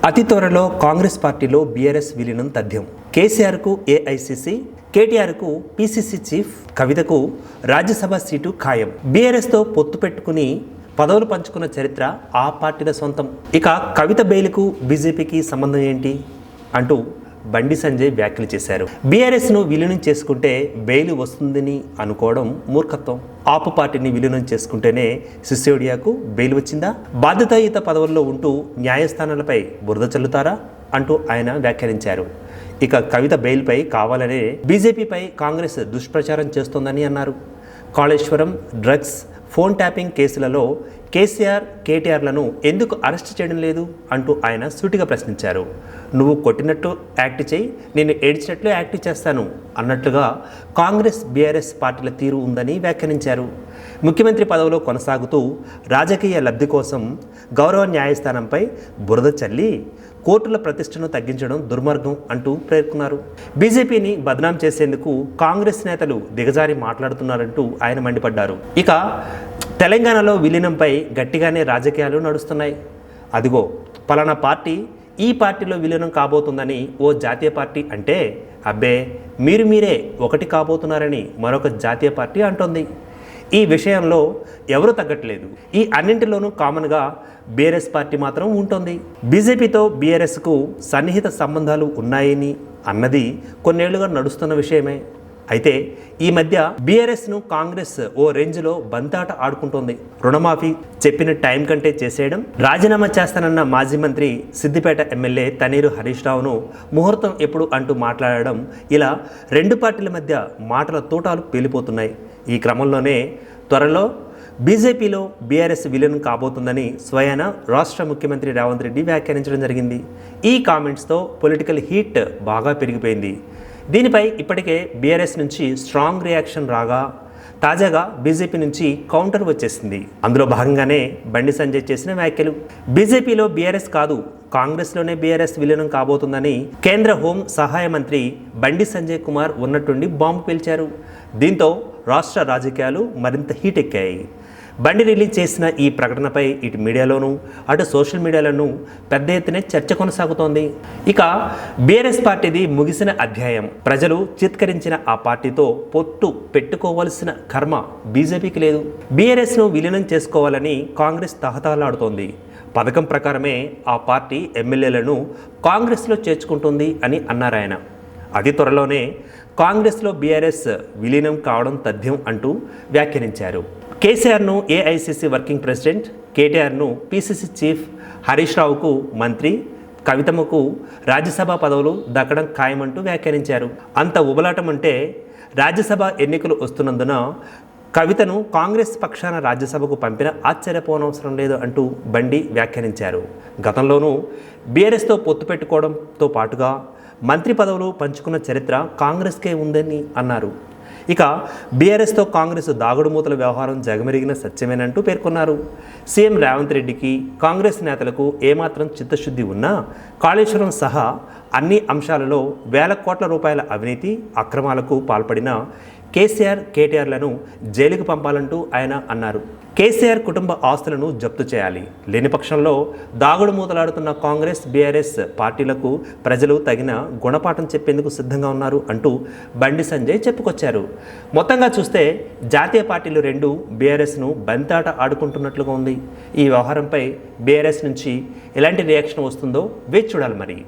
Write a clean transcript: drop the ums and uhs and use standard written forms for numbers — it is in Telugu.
అతి త్వరలో కాంగ్రెస్ పార్టీలో బీఆర్ఎస్ విలీనం తథ్యం. కేసీఆర్కు ఏఐసీసీ, కేటీఆర్కు పీసీసీ చీఫ్, కవితకు రాజ్యసభ సీటు ఖాయం. బీఆర్ఎస్తో పొత్తు పెట్టుకుని పదవులు పంచుకున్న చరిత్ర ఆ పార్టీల సొంతం. ఇక కవిత బెయిల్కు బీజేపీకి సంబంధం ఏంటి అంటూ బండి సంజయ్ వ్యాఖ్యలు చేశారు. బీఆర్ఎస్ను విలీనం చేసుకుంటే బెయిల్ వస్తుందని అనుకోవడం మూర్ఖత్వం. ఆపు పార్టీని విలీనం చేసుకుంటేనే సిసోడియాకు బెయిల్ వచ్చిందా? బాధ్యతాయుత పదవుల్లో ఉంటూ న్యాయస్థానాలపై బురద చల్లుతారా అంటూ ఆయన వ్యాఖ్యానించారు. ఇక కవిత బెయిల్పై కావాలనే బీజేపీపై కాంగ్రెస్ దుష్ప్రచారం చేస్తోందని అన్నారు. కాళేశ్వరం, డ్రగ్స్, ఫోన్ ట్యాపింగ్ కేసులలో కేసీఆర్, కేటీఆర్లను ఎందుకు అరెస్ట్ చేయడం లేదు అంటూ ఆయన సూటిగా ప్రశ్నించారు. నువ్వు కొట్టినట్టు యాక్ట్ చేయి, నేను ఏడ్చినట్లు యాక్ట్ చేస్తాను అన్నట్లుగా కాంగ్రెస్, బీఆర్ఎస్ పార్టీల తీరు ఉందని వ్యాఖ్యానించారు. ముఖ్యమంత్రి పదవిలో కొనసాగుతూ రాజకీయ లబ్ధి కోసం గౌరవ న్యాయస్థానంపై బురద చల్లి కోర్టుల ప్రతిష్టను తగ్గించడం దుర్మార్గం అంటూ పేర్కొన్నారు. బీజేపీని బదనాం చేసేందుకు కాంగ్రెస్ నేతలు దిగజారి మాట్లాడుతున్నారంటూ ఆయన మండిపడ్డారు. ఇక తెలంగాణలో విలీనంపై గట్టిగానే రాజకీయాలు నడుస్తున్నాయి. అదిగో పలానా పార్టీ ఈ పార్టీలో విలీనం కాబోతుందని ఓ జాతీయ పార్టీ అంటే, అబ్బే మీరే ఒకటి కాబోతున్నారని మరొక జాతీయ పార్టీ అంటోంది. ఈ విషయంలో ఎవరు తగ్గట్లేదు. ఈ అన్నింటిలోనూ కామన్గా బీఆర్ఎస్ పార్టీ మాత్రం ఉంటుంది. బీజేపీతో బీఆర్ఎస్కు సన్నిహిత సంబంధాలు ఉన్నాయని అన్నది కొన్నేళ్లుగా నడుస్తున్న విషయమే. అయితే ఈ మధ్య బీఆర్ఎస్ను కాంగ్రెస్ ఓ రేంజ్లో బంతాట ఆడుకుంటోంది. రుణమాఫీ చెప్పిన టైం కంటే చేసేయడం, రాజీనామా చేస్తానన్న మాజీ మంత్రి సిద్దిపేట ఎమ్మెల్యే తన్నీరు హరీష్ రావును ముహూర్తం ఎప్పుడు అంటూ మాట్లాడడం, ఇలా రెండు పార్టీల మధ్య మాటల తూటాలు పేలిపోతున్నాయి. ఈ క్రమంలోనే త్వరలో బీజేపీలో బీఆర్ఎస్ విలీనం కాబోతుందని స్వయాన రాష్ట్ర ముఖ్యమంత్రి రేవంత్ రెడ్డి వ్యాఖ్యానించడం జరిగింది. ఈ కామెంట్స్తో పొలిటికల్ హీట్ బాగా పెరిగిపోయింది. దీనిపై ఇప్పటికే బీఆర్ఎస్ నుంచి స్ట్రాంగ్ రియాక్షన్ రాగా తాజాగా బీజేపీ నుంచి కౌంటర్ వచ్చేసింది. అందులో భాగంగానే బండి సంజయ్ చేసిన వ్యాఖ్యలు. బీజేపీలో బీఆర్ఎస్ కాదు, కాంగ్రెస్లోనే బీఆర్ఎస్ విలీనం కాబోతుందని కేంద్ర హోం సహాయ మంత్రి బండి సంజయ్ కుమార్ ఉన్నట్టుండి బాంబు పేల్చారు. దీంతో రాష్ట్ర రాజకీయాలు మరింత హీట్ ఎక్కాయి. బండి రిలీజ్ చేసిన ఈ ప్రకటనపై ఇటు మీడియాలోనూ అటు సోషల్ మీడియాలోనూ పెద్ద ఎత్తున చర్చ కొనసాగుతోంది. ఇక బీఆర్ఎస్ పార్టీది ముగిసిన అధ్యాయం. ప్రజలు చిత్కరించిన ఆ పార్టీతో పొత్తు పెట్టుకోవాల్సిన కర్మ బీజేపీకి లేదు. బీఆర్ఎస్ను విలీనం చేసుకోవాలని కాంగ్రెస్ తహతహలాడుతోంది. పథకం ప్రకారమే ఆ పార్టీ ఎమ్మెల్యేలను కాంగ్రెస్లో చేర్చుకుంటుంది అని అన్నారాయన. అతి త్వరలోనే కాంగ్రెస్లో బీఆర్ఎస్ విలీనం కావడం తథ్యం అంటూ వ్యాఖ్యానించారు. కేసీఆర్ను ఏఐసీసీ వర్కింగ్ ప్రెసిడెంట్, కేటీఆర్ను పీసీసీ చీఫ్, హరీష్ రావుకు మంత్రి, కవితమ్మకు రాజ్యసభ పదవులు దక్కడం ఖాయమంటూ వ్యాఖ్యానించారు. అంత ఉబలాటం అంటే రాజ్యసభ ఎన్నికలు వస్తున్నందున కవితను కాంగ్రెస్ పక్షాన రాజ్యసభకు పంపిన ఆశ్చర్యపోనవసరం లేదు అంటూ బండి వ్యాఖ్యానించారు. గతంలోనూ బీఆర్ఎస్తో పొత్తు పెట్టుకోవడంతో పాటుగా మంత్రి పదవులు పంచుకున్న చరిత్ర కాంగ్రెస్కే ఉందని అన్నారు. ఇక బీఆర్ఎస్తో కాంగ్రెస్ దాగుడు మూతల వ్యవహారం జగమెరిగిన సత్యమేనంటూ పేర్కొన్నారు. సీఎం రేవంత్ రెడ్డికి, కాంగ్రెస్ నేతలకు ఏమాత్రం చిత్తశుద్ధి ఉన్నా కాళేశ్వరం సహా అన్ని అంశాలలో వేల కోట్ల రూపాయల అవినీతి, అక్రమాలకు పాల్పడిన కేసీఆర్, కేటీఆర్లను జైలుకు పంపాలంటూ ఆయన అన్నారు. కేసీఆర్ కుటుంబ ఆస్తులను జప్తు చేయాలి. లేని పక్షంలో దాగుడు మూతలాడుతున్న కాంగ్రెస్, బీఆర్ఎస్ పార్టీలకు ప్రజలు తగిన గుణపాఠం చెప్పేందుకు సిద్ధంగా ఉన్నారు అంటూ బండి సంజయ్ చెప్పుకొచ్చారు. మొత్తంగా చూస్తే జాతీయ పార్టీలు రెండు బీఆర్ఎస్ను బంతాట ఆడుకుంటున్నట్లుగా ఉంది. ఈ వ్యవహారంపై బీఆర్ఎస్ నుంచి ఎలాంటి రియాక్షన్ వస్తుందో వేచి చూడాలి మరి.